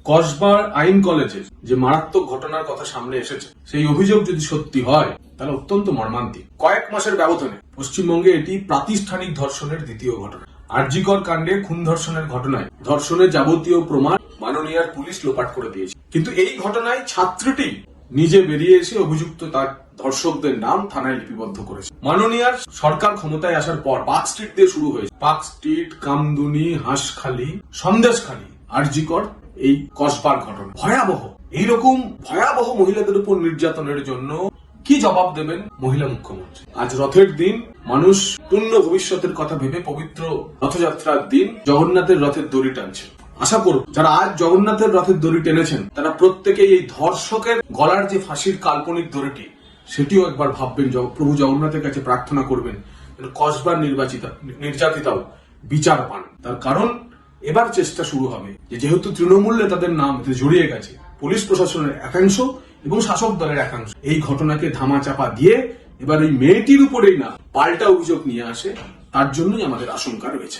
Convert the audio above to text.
কসবার আইন কলেজে যে মারাত্মক ঘটনার কথা সামনে এসেছে, সেই অভিযোগ যদি সত্যি হয় তাহলে অত্যন্ত মর্মান্তিক। কয়েক মাসের ব্যবধানে পশ্চিমবঙ্গে এটি প্রাতিষ্ঠানিক ধর্ষণের দ্বিতীয় ঘটনা। আরজিকর কাণ্ডে খুন ধর্ষণের ঘটনায় ধর্ষণের যাবতীয় প্রমাণ মাননীয়ার পুলিশ লোপাট করে দিয়েছে, কিন্তু এই ঘটনায় ছাত্রীটি নিজে বেরিয়ে এসে অভিযুক্ত তার ধর্ষকদের নাম থানায় লিপিবদ্ধ করেছে। মাননীয়ার সরকার ক্ষমতায় আসার পর পার্ক স্ট্রিট দিয়ে শুরু হয়েছে। পার্ক স্ট্রিট, কামদুনি, হাঁসখালি, সন্দেশখালি, আরজিকর, এই কসবার ঘটনা ভয়াবহ। এইরকম ভয়াবহ মহিলাদের উপর নির্যাতনের জন্য কি জবাব দেবেন মহিলা মুখ্যমন্ত্রী? আজ রথের দিন, মানুষ পূর্ণ ভবিষ্যতের কথা ভেবে পবিত্র রথযাত্রার দিন জগন্নাথের রথের দড়ি টানছে। আশা করব যারা আজ জগন্নাথের রথের দড়ি টেনেছেন তারা প্রত্যেকেই এই ধর্ষকের গলার যে ফাঁসির কাল্পনিক দড়িটি, সেটিও একবার ভাববেন, প্রভু জগন্নাথের কাছে প্রার্থনা করবেন কসবার নির্যাতিতাও বিচার পান। তার কারণ এবার চেষ্টা শুরু হবে যেহেতু তৃণমূল নেতাদের নাম জড়িয়ে গেছে, পুলিশ প্রশাসনের একাংশ এবং শাসক দলের একাংশ এই ঘটনাকে ধামাচাপা দিয়ে এবার এই মেয়েটির উপরেই না পাল্টা অভিযোগ নিয়ে আসে, তার জন্যই আমাদের আশঙ্কা রয়েছে।